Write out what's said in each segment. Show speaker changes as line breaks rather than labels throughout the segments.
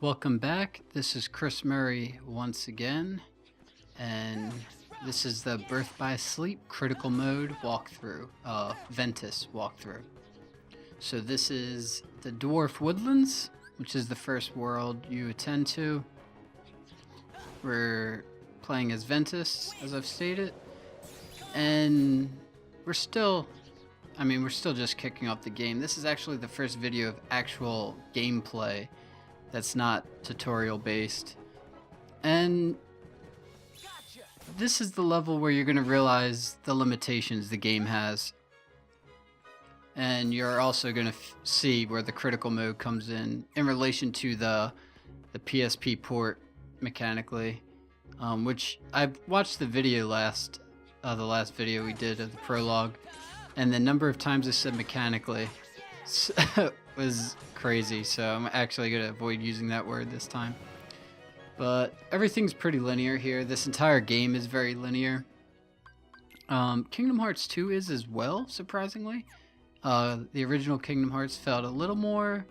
Welcome back. This is Chris Murray once again, and this is the Birth by Sleep Critical Mode walkthrough, Ventus walkthrough. So this is the Dwarf Woodlands, which is the first world you attend to. We're playing as Ventus, as I've stated, and we're still just kicking off the game. This is actually the first video of actual gameplay that's not tutorial based. And this is the level where you're going to realize the limitations the game has. And you're also going to see where the critical mode comes in relation to the PSP port mechanically, which I've watched the video the last video we did of the prologue, and the number of times I said mechanically was crazy, so I'm actually going to avoid using that word this time. But everything's pretty linear here. This entire game is very linear. Kingdom Hearts 2 is as well, surprisingly. The original Kingdom Hearts felt a little more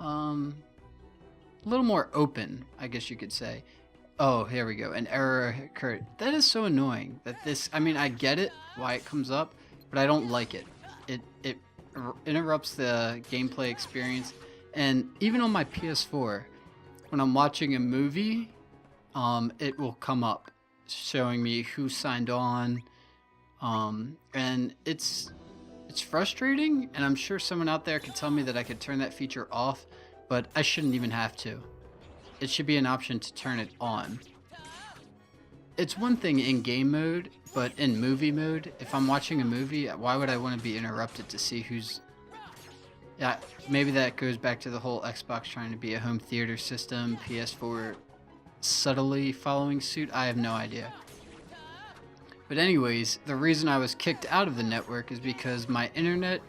open, I guess you could say. Oh, here we go. An error occurred. That is so annoying that I get it, why it comes up, but I don't like it. It interrupts the gameplay experience. And even on my PS4, when I'm watching a movie, it will come up showing me who signed on. And it's frustrating, and I'm sure someone out there could tell me that I could turn that feature off, but I shouldn't even have to. It should be an option to turn it on. It's one thing in game mode, but in movie mode, if I'm watching a movie, why would I want to be interrupted to see who's... Yeah, maybe that goes back to the whole Xbox trying to be a home theater system, PS4 subtly following suit. I have no idea. But anyways, the reason I was kicked out of the network is because my internet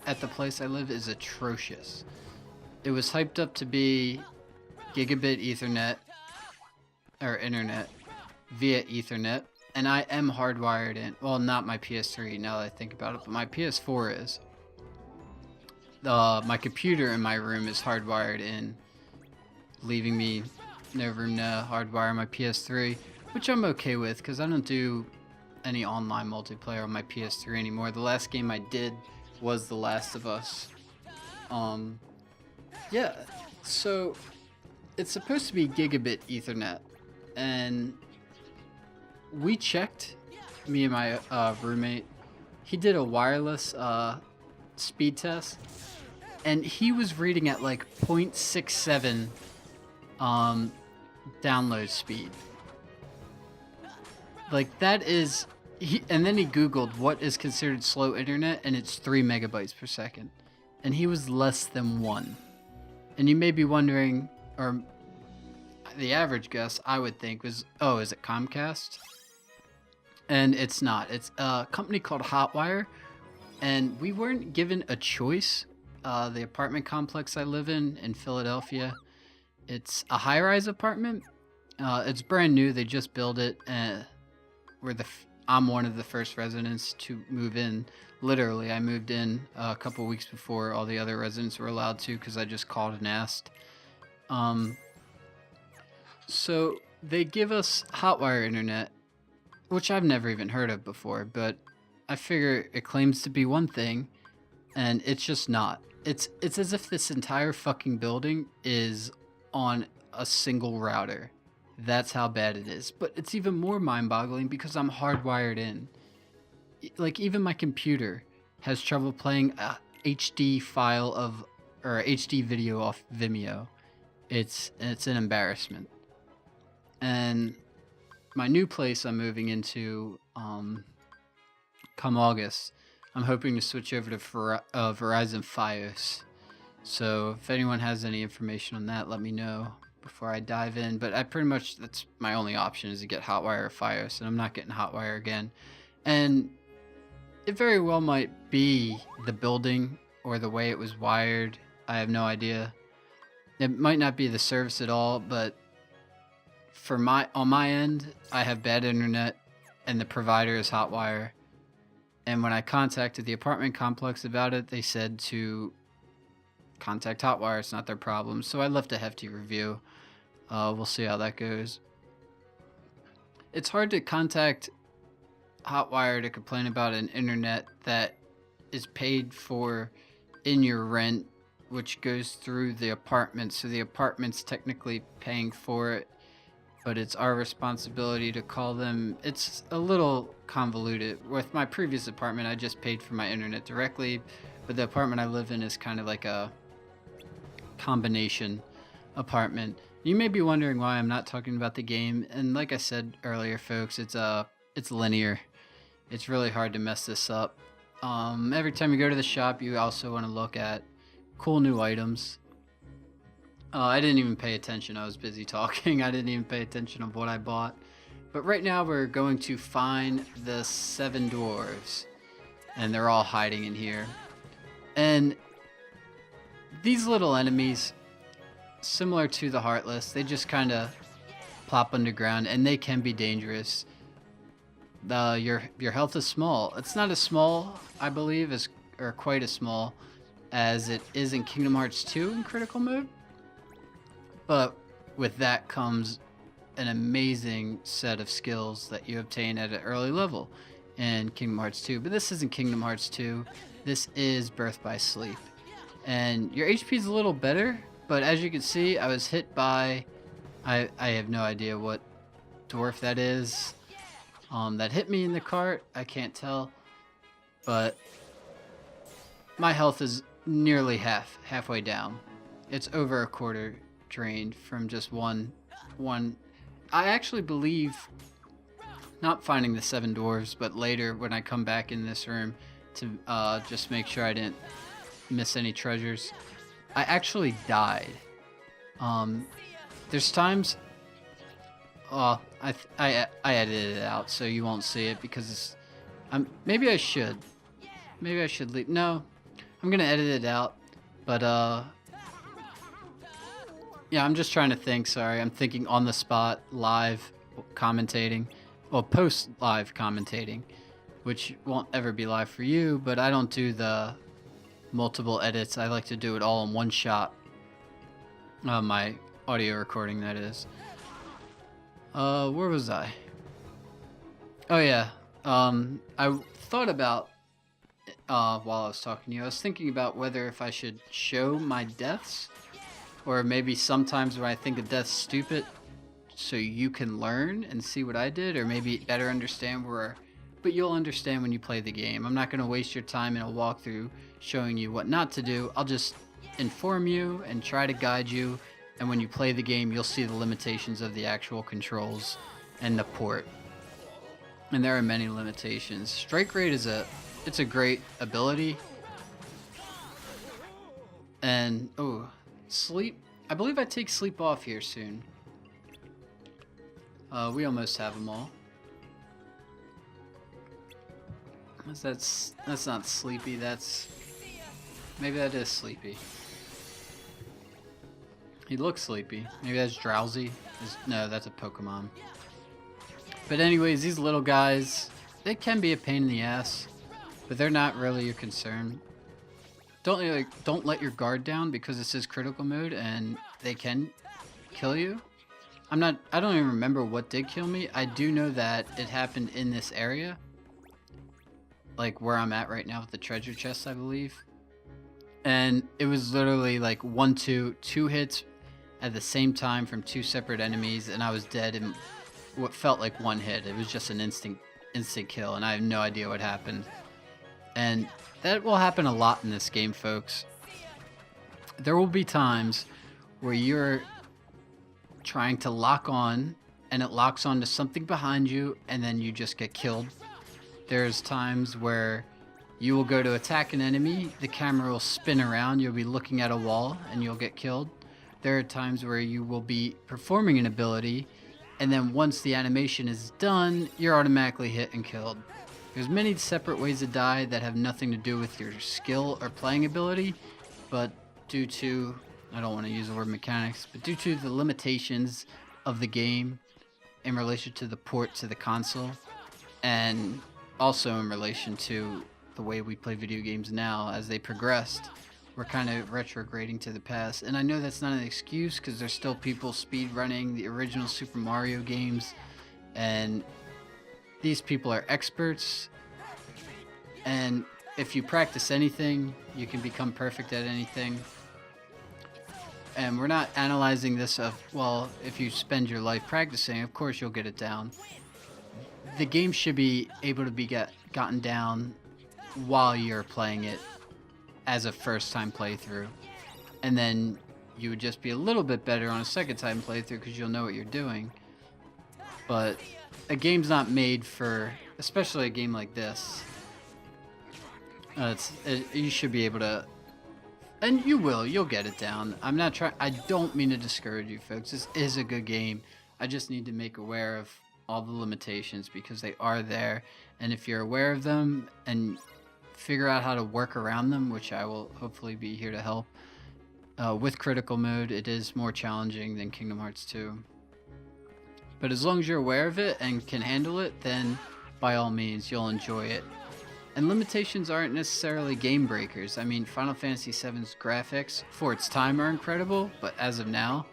at the place I live is atrocious. It was hyped up to be gigabit Ethernet, or internet, via Ethernet, and I am hardwired in. Well, not my PS3 now that I think about it, but my PS4 is. My computer in my room is hardwired in, leaving me no room to hardwire my PS3, which I'm okay with because I don't do any online multiplayer on my PS3 anymore. The last game I did was The Last of Us. Yeah, so it's supposed to be gigabit Ethernet, and we checked, me and my roommate, he did a wireless speed test, and he was reading at like 0.67 download speed. Like that is, and then he Googled what is considered slow internet, and it's 3 megabytes per second. And he was less than 1. And you may be wondering, or the average guess I would think was, oh, is it Comcast? And it's not. It's a company called Hotwire, and we weren't given a choice. The apartment complex I live in Philadelphia, it's a high-rise apartment. It's brand new. They just built it. I'm one of the first residents to move in. Literally, I moved in a couple weeks before all the other residents were allowed to because I just called and asked. So they give us Hotwire internet, which I've never even heard of before, but I figure it claims to be one thing, and it's just not. It's as if this entire fucking building is on a single router. That's how bad it is. But it's even more mind-boggling because I'm hardwired in. Like, even my computer has trouble playing a HD file or a HD video off Vimeo. It's an embarrassment. And my new place I'm moving into, come August, I'm hoping to switch over to Verizon Fios. So if anyone has any information on that, let me know before I dive in. But that's my only option, is to get Hotwire or Fios, and I'm not getting Hotwire again. And it very well might be the building or the way it was wired. I have no idea. It might not be the service at all, but on my end, I have bad internet, and the provider is Hotwire. And when I contacted the apartment complex about it, they said to contact Hotwire. It's not their problem. So I left a hefty review. We'll see how that goes. It's hard to contact Hotwire to complain about an internet that is paid for in your rent, which goes through the apartment. So the apartment's technically paying for it, but it's our responsibility to call them. It's a little convoluted. With my previous apartment, I just paid for my internet directly, but the apartment I live in is kind of like a combination apartment. You may be wondering why I'm not talking about the game, and like I said earlier, folks, it's linear. It's really hard to mess this up. Every time you go to the shop, you also want to look at cool new items. I didn't even pay attention. I was busy talking. I didn't even pay attention of what I bought. But right now we're going to find the 7 dwarves, and they're all hiding in here. And these little enemies, similar to the Heartless, they just kind of plop underground, and they can be dangerous. Your health is small. It's not as small, I believe, or quite as small as it is in Kingdom Hearts 2 in critical mode. But with that comes an amazing set of skills that you obtain at an early level in Kingdom Hearts 2. But this isn't Kingdom Hearts 2. This is Birth by Sleep. And your HP is a little better, but as you can see, I was hit by... I have no idea what dwarf that is. That hit me in the cart. I can't tell. But my health is nearly halfway down. It's over a quarter drained from just one. I actually believe, not finding the 7 dwarves, but later when I come back in this room to just make sure I didn't miss any treasures, I actually died. There's times, I edited it out so you won't see it because it's, maybe I should leave. No, I'm gonna edit it out, but yeah, I'm just trying to think. Sorry, I'm thinking on the spot, live commentating, well, post live commentating, which won't ever be live for you. But I don't do the multiple edits. I like to do it all in one shot. My audio recording, that is. Where was I? Oh yeah. I thought about while I was talking to you. I was thinking about whether if I should show my deaths. Or maybe sometimes when I think a death's stupid, so you can learn and see what I did, or maybe better understand where... But you'll understand when you play the game. I'm not going to waste your time in a walkthrough showing you what not to do. I'll just inform you and try to guide you, and when you play the game, you'll see the limitations of the actual controls and the port. And there are many limitations. Strike rate is it's a great ability. And, oh... Sleep. I believe I take sleep off here soon. We almost have them all. That's not sleepy. Maybe that is sleepy. He looks sleepy. Maybe that's drowsy. No, that's a Pokemon. But anyways, these little guys, they can be a pain in the ass, but they're not really your concern. Don't let your guard down because this is critical mode and they can kill you. I don't even remember what did kill me. I do know that it happened in this area. Like where I'm at right now with the treasure chest, I believe. And it was literally like two hits at the same time from 2 separate enemies, and I was dead in what felt like 1 hit. It was just an instant kill, and I have no idea what happened. And that will happen a lot in this game, folks. There will be times where you're trying to lock on and it locks onto something behind you and then you just get killed. There's times where you will go to attack an enemy, the camera will spin around, you'll be looking at a wall and you'll get killed. There are times where you will be performing an ability and then once the animation is done, you're automatically hit and killed. There's many separate ways to die that have nothing to do with your skill or playing ability, but due to, I don't want to use the word mechanics, but due to the limitations of the game in relation to the port to the console, and also in relation to the way we play video games now as they progressed, we're kind of retrograding to the past. And I know that's not an excuse because there's still people speed running the original Super Mario games, and these people are experts. And if you practice anything, you can become perfect at anything. And we're not analyzing this of, well, if you spend your life practicing, of course you'll get it down. The game should be able to be gotten down while you're playing it as a first time playthrough. And then you would just be a little bit better on a second time playthrough because you'll know what you're doing. But a game's not made for, especially a game like this. You should be able to, and you'll get it down. I don't mean to discourage you folks. This is a good game. I just need to make aware of all the limitations because they are there. And if you're aware of them and figure out how to work around them, which I will hopefully be here to help, with critical mode, it is more challenging than Kingdom Hearts 2. But as long as you're aware of it and can handle it, then by all means, you'll enjoy it. And limitations aren't necessarily game breakers. I mean, Final Fantasy VII's graphics for its time are incredible, but as of now,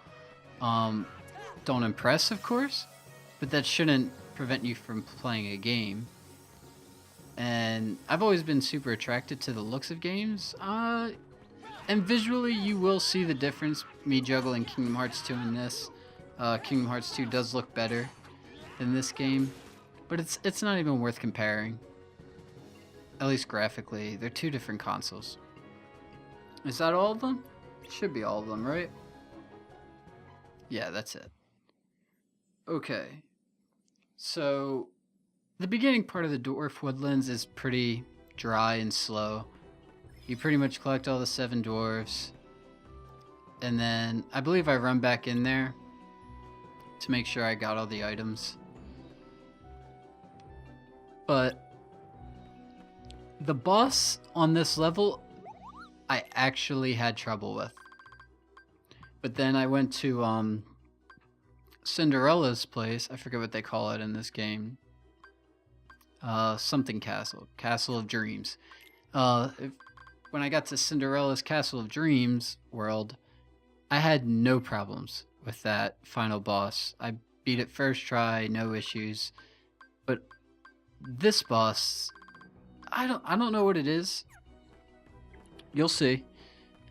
don't impress, of course. But that shouldn't prevent you from playing a game. And I've always been super attracted to the looks of games. And visually, you will see the difference, me juggling Kingdom Hearts 2 and this. Kingdom Hearts 2 does look better than this game, but it's not even worth comparing. At least graphically, they're two different consoles. Is that all of them? Should be all of them, right? Yeah, that's it. Okay. So, the beginning part of the Dwarf Woodlands is pretty dry and slow. You pretty much collect all the 7 dwarves. And then, I believe I run back in there to make sure I got all the items. But the boss on this level, I actually had trouble with. But then I went to Cinderella's place. I forget what they call it in this game. Something Castle. Castle of Dreams. When I got to Cinderella's Castle of Dreams world, I had no problems with that final boss. I beat it first try, no issues. But this boss, I don't know what it is. You'll see.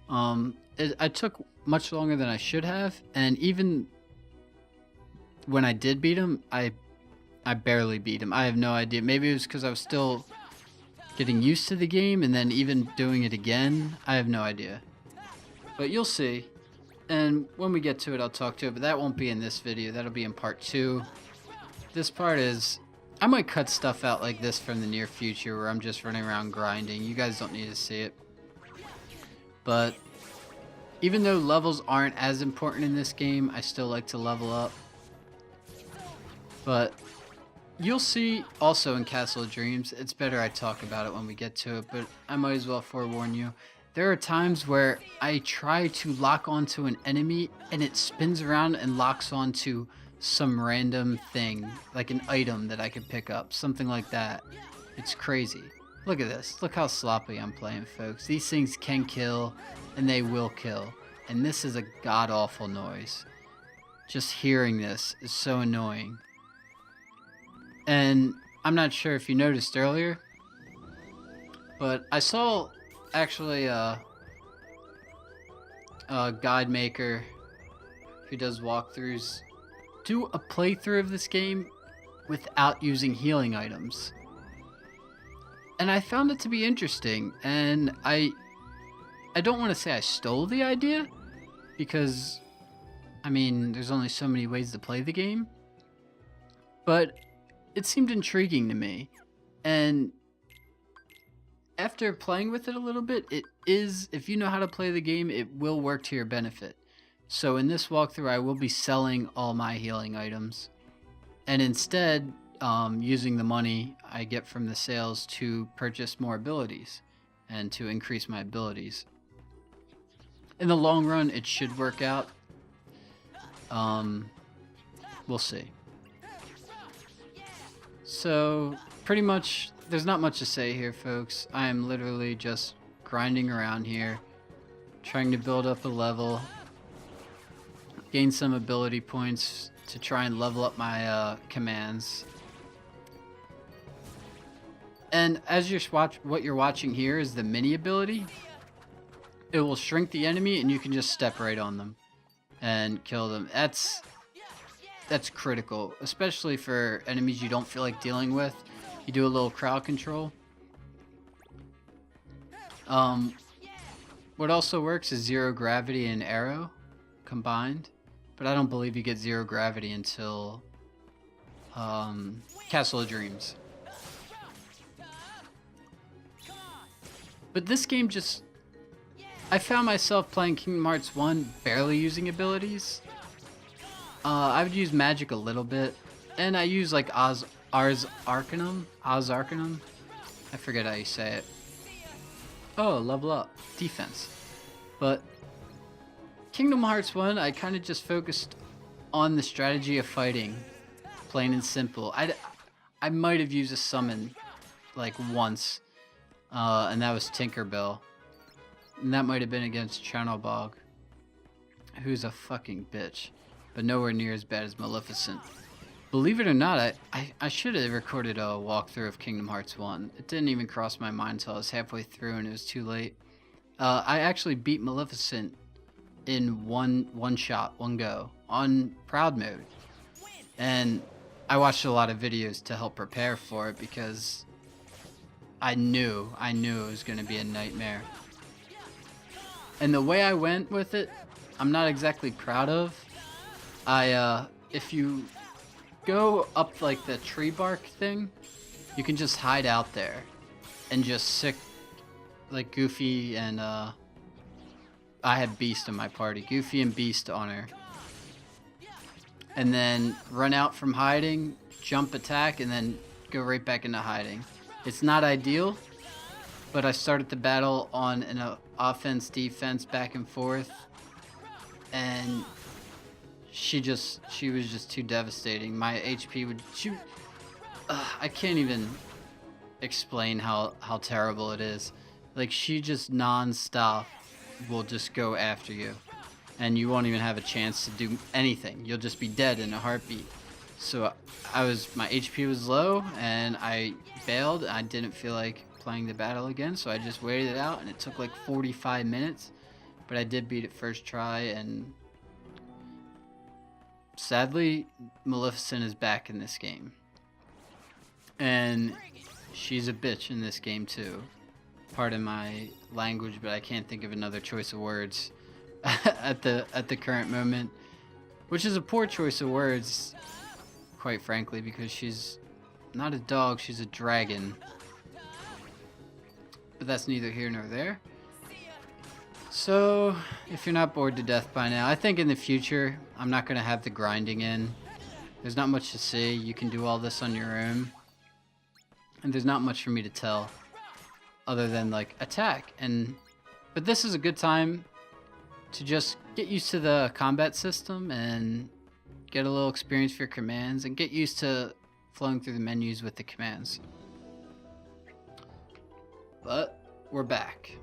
I took much longer than I should have, and even when I did beat him, I barely beat him. I have no idea. Maybe it was because I was still getting used to the game, and then even doing it again, I have no idea. But you'll see. And when we get to it, I'll talk to it, but that won't be in this video. That'll be in part 2. This part is, I might cut stuff out like this from the near future where I'm just running around grinding. You guys don't need to see it. But even though levels aren't as important in this game, I still like to level up. But you'll see also in Castle of Dreams, it's better I talk about it when we get to it, but I might as well forewarn you. There are times where I try to lock onto an enemy and it spins around and locks onto some random thing, like an item that I could pick up, something like that. It's crazy. Look at this. Look how sloppy I'm playing, folks. These things can kill, and they will kill. And this is a god-awful noise. Just hearing this is so annoying. And I'm not sure if you noticed earlier, but I saw actually a guide maker who does walkthroughs do a playthrough of this game without using healing items. And I found it to be interesting, and I don't want to say I stole the idea, because, I mean, there's only so many ways to play the game, but it seemed intriguing to me. And after playing with it a little bit, it is, if you know how to play the game, it will work to your benefit. So in this walkthrough, I will be selling all my healing items, and instead using the money I get from the sales to purchase more abilities and to increase my abilities. In the long run, it should work out. We'll see. So pretty much, there's not much to say here, folks. I am literally just grinding around here, trying to build up a level, gain some ability points to try and level up my commands. And as you're what you're watching here is the mini ability. It will shrink the enemy and you can just step right on them and kill them. That's critical, especially for enemies you don't feel like dealing with. You do a little crowd control. What also works is zero gravity and arrow combined, but I don't believe you get zero gravity until Castle of Dreams. But this game just... I found myself playing Kingdom Hearts 1 barely using abilities. I would use magic a little bit, and I use like Ars Arcanum. I forget how you say it. Oh, level up. Defense. But Kingdom Hearts 1, I kind of just focused on the strategy of fighting. Plain and simple. I might have used a summon like once, and that was Tinkerbell. And that might have been against Channelbog, who's a fucking bitch, but nowhere near as bad as Maleficent. Believe it or not, I should have recorded a walkthrough of Kingdom Hearts 1. It didn't even cross my mind until I was halfway through and it was too late. I actually beat Maleficent in one shot, one go, on Proud Mode. And I watched a lot of videos to help prepare for it because I knew it was going to be a nightmare. And the way I went with it, I'm not exactly proud of. If you go up like the tree bark thing, you can just hide out there and just sick like Goofy and I had Beast in my party. Goofy and Beast on her. And then run out from hiding, jump attack, and then go right back into hiding. It's not ideal, but I started the battle on an offense, defense, back and forth, and she was just too devastating. My HP would shoot. I can't even explain how terrible it is. Like, she just non-stop will just go after you, and you won't even have a chance to do anything. You'll just be dead in a heartbeat. So my HP was low, and I failed. I didn't feel like playing the battle again, so I just waited it out, and it took like 45 minutes, but I did beat it first try. And sadly, Maleficent is back in this game, and she's a bitch in this game too. Pardon my language, but I can't think of another choice of words at the current moment, which is a poor choice of words, quite frankly, because she's not a dog, she's a dragon. But that's neither here nor there. So, if you're not bored to death by now, I think in the future, I'm not going to have the grinding in. There's not much to see. You can do all this on your own. And there's not much for me to tell, other than, like, attack. But this is a good time to just get used to the combat system and get a little experience for your commands and get used to flowing through the menus with the commands. But we're back.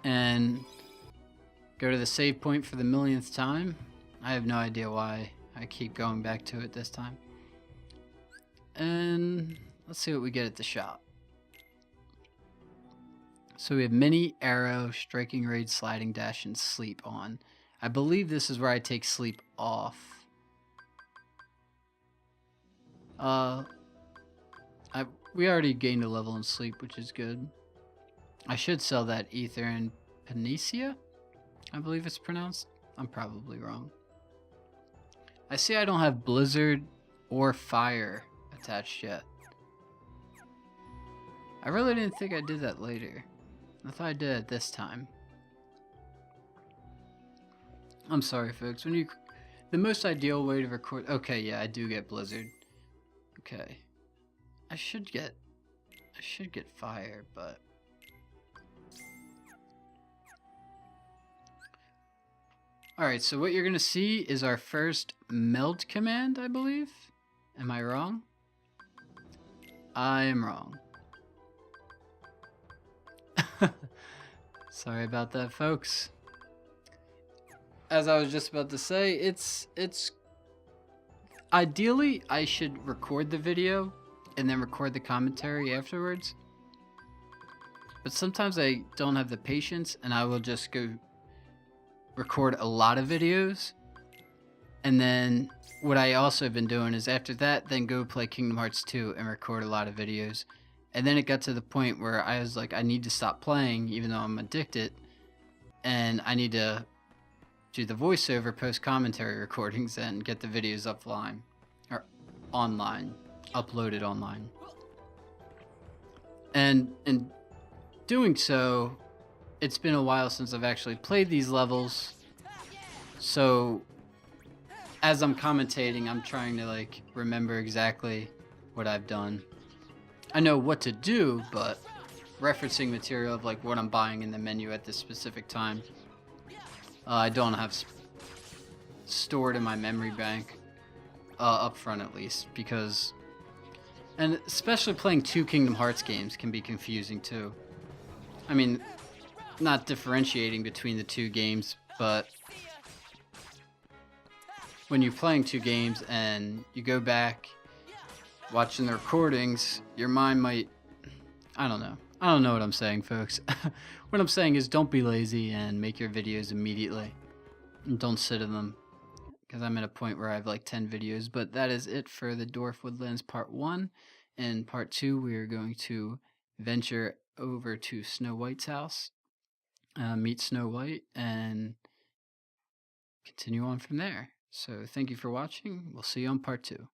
And go to the save point for the millionth time. I have no idea why I keep going back to it this time. And let's see what we get at the shop. So we have mini, arrow, striking raid, sliding dash, and sleep on. I believe this is where I take sleep off. We already gained a level in sleep, which is good. I should sell that ether in Panacea, I believe it's pronounced. I'm probably wrong. I see I don't have blizzard or fire attached yet. I really didn't think I did that later. I thought I did it this time. I'm sorry, folks. The most ideal way to record... Okay, yeah, I do get blizzard. Okay. I should get fire, but... Alright, so what you're going to see is our first meld command, I believe. Am I wrong? I am wrong. Sorry about that, folks. As I was just about to say, it's ideally I should record the video and then record the commentary afterwards. But sometimes I don't have the patience, and I will just go record a lot of videos. And then what I also have been doing is after that, then go play Kingdom Hearts 2 and record a lot of videos. And then it got to the point where I was like, I need to stop playing, even though I'm addicted, and I need to do the voiceover post commentary recordings and get the videos offline or online, uploaded online. And in doing so, it's been a while since I've actually played these levels. So as I'm commentating, I'm trying to like remember exactly what I've done. I know what to do, but referencing material of like what I'm buying in the menu at this specific time, I don't have stored in my memory bank up front, at least, because, and especially playing two Kingdom Hearts games can be confusing too. I mean, not differentiating between the two games, but when you're playing two games and you go back watching the recordings, your mind might, I don't know what I'm saying, folks. What I'm saying is don't be lazy and make your videos immediately, and don't sit in them, because I'm at a point where I have like 10 videos. But that is it for the Dwarf Woodlands part 1. In part 2, we are going to venture over to Snow White's house, meet Snow White, and continue on from there. So thank you for watching. We'll see you on part 2.